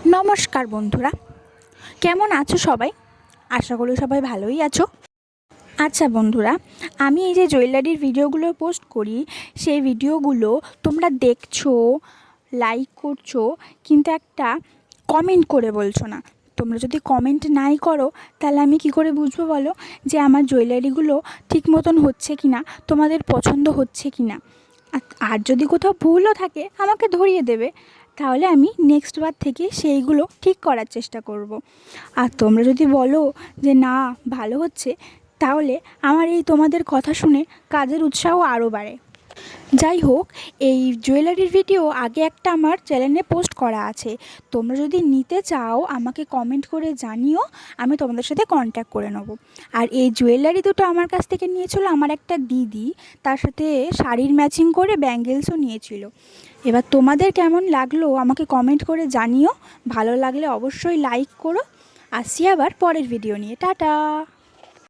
নমস্কার বন্ধুরা, কেমন আছো সবাই? আশা করি সবাই ভালোই আছো। আচ্ছা বন্ধুরা, আমি এই যে জুয়েলারির ভিডিওগুলো পোস্ট করি, সেই ভিডিওগুলো তোমরা দেখছো, লাইক করছো, কিন্তু একটা কমেন্ট করে বলছো না। তোমরা যদি কমেন্ট নাই করো তাহলে আমি কি করে বুঝবো বলো যে আমার জুয়েলারিগুলো ঠিক মতন হচ্ছে কি না, তোমাদের পছন্দ হচ্ছে কি না। আর যদি কোথাও ভুলও থাকে আমাকে ধরিয়ে দেবে, তাহলে আমি নেক্সট বার থেকে সেইগুলো ঠিক করার চেষ্টা করব। আর তোমরা যদি বলো যে না ভালো হচ্ছে, তাহলে আমার এই তোমাদের কথা শুনে কাজের উৎসাহ আরও বাড়ে। যাই হোক, এই জুয়েলারির ভিডিও আগে একটা আমার চ্যানেলে পোস্ট করা আছে। তোমরা যদি নিতে চাও আমাকে কমেন্ট করে জানিও, আমি তোমাদের সাথে কন্ট্যাক্ট করে নেব। আর এই জুয়েলারি দুটো আমার কাছ থেকে নিয়েছিল আমার একটা দিদি, তার সাথে শাড়ির ম্যাচিং করে ব্যাঙ্গেলসও নিয়েছিল। এবার তোমাদের কেমন লাগলো আমাকে কমেন্ট করে জানিও। ভালো লাগলে অবশ্যই লাইক করো। আসছি আবার পরের ভিডিও নিয়ে। টাটা।